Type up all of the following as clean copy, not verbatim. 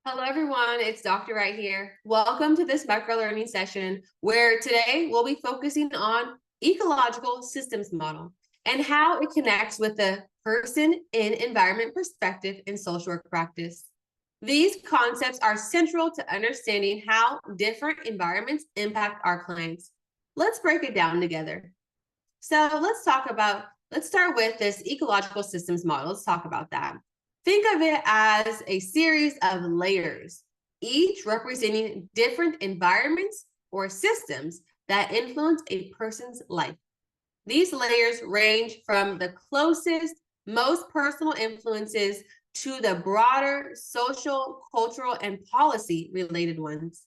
Hello, everyone. It's Dr. Right here. Welcome to this microlearning session where today we'll be focusing on ecological systems model and how it connects with the person in environment perspective in social work practice. These concepts are central to understanding how different environments impact our clients. Let's break it down together. So let's start with this ecological systems model. Let's talk about that. Think of it as a series of layers, each representing different environments or systems that influence a person's life. These layers range from the closest, most personal influences to the broader social, cultural, and policy related ones.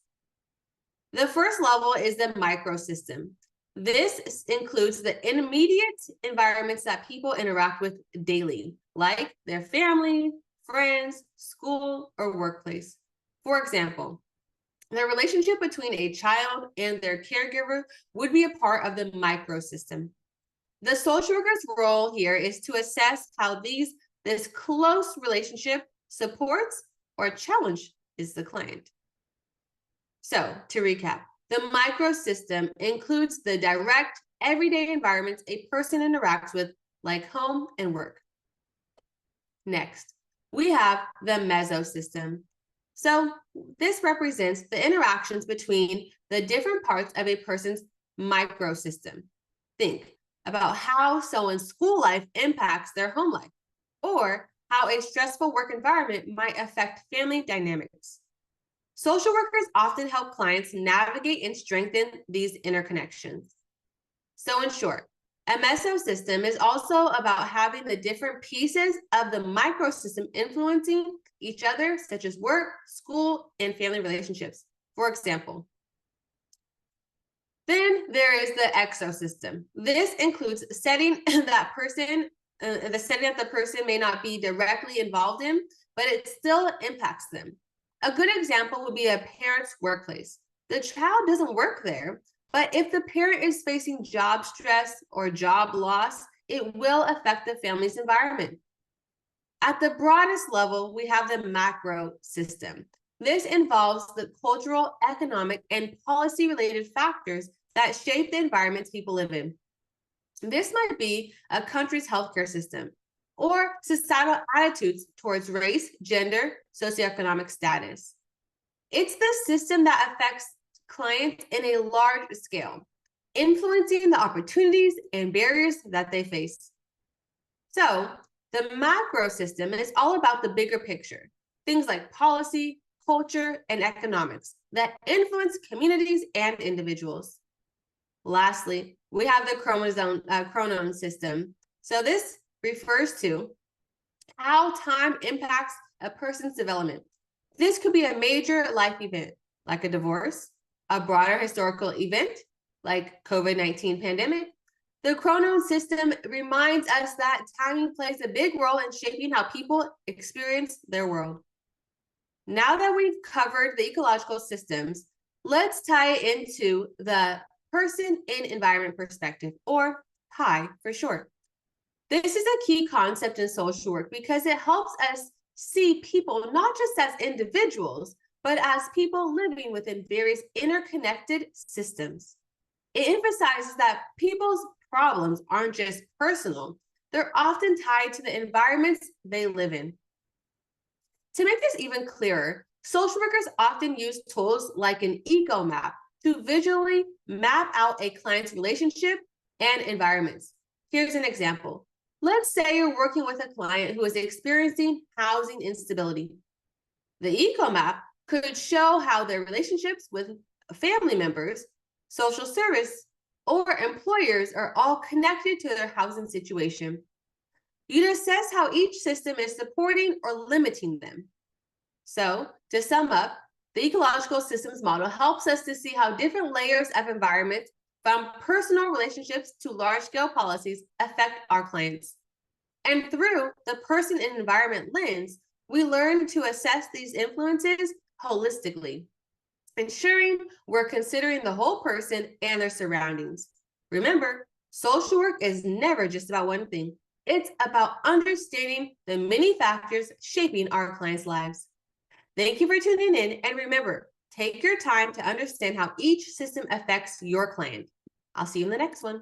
The first level is the microsystem. This includes the immediate environments that people interact with daily, like their family, friends, school, or workplace. For example, the relationship between a child and their caregiver would be a part of the microsystem. The social worker's role here is to assess how this close relationship supports or challenges the client. So, to recap, the microsystem includes the direct, everyday environments a person interacts with, like home and work. Next, we have the mesosystem. So, this represents the interactions between the different parts of a person's microsystem. Think about how someone's school life impacts their home life, or how a stressful work environment might affect family dynamics. Social workers often help clients navigate and strengthen these interconnections. So in short, a mesosystem is also about having the different pieces of the microsystem influencing each other, such as work, school, and family relationships. For example, then there is the exosystem. This includes setting that the person may not be directly involved in, but it still impacts them. A good example would be a parent's workplace. The child doesn't work there, but if the parent is facing job stress or job loss, it will affect the family's environment. At the broadest level, we have the macro system. This involves the cultural, economic, and policy-related factors that shape the environments people live in. This might be a country's healthcare system, or societal attitudes towards race, gender, socioeconomic status. It's the system that affects clients in a large scale, influencing the opportunities and barriers that they face. So, the macro system is all about the bigger picture, things like policy, culture, and economics that influence communities and individuals. Lastly, we have the chronon system. So this refers to how time impacts a person's development. This could be a major life event, like a divorce, a broader historical event, like COVID-19 pandemic. The chronon system reminds us that timing plays a big role in shaping how people experience their world. Now that we've covered the ecological systems, let's tie it into the person in environment perspective, or PI for short. This is a key concept in social work because it helps us see people not just as individuals, but as people living within various interconnected systems. It emphasizes that people's problems aren't just personal, they're often tied to the environments they live in. To make this even clearer, social workers often use tools like an eco map to visually map out a client's relationship and environments. Here's an example. Let's say you're working with a client who is experiencing housing instability. The eco map could show how their relationships with family members, social service, or employers are all connected to their housing situation. You'd assess how each system is supporting or limiting them. So, to sum up, the ecological systems model helps us to see how different layers of environment, from personal relationships to large-scale policies, affect our clients. And through the person and environment lens, we learn to assess these influences holistically, ensuring we're considering the whole person and their surroundings. Remember, social work is never just about one thing. It's about understanding the many factors shaping our clients' lives. Thank you for tuning in, and remember, take your time to understand how each system affects your client. I'll see you in the next one.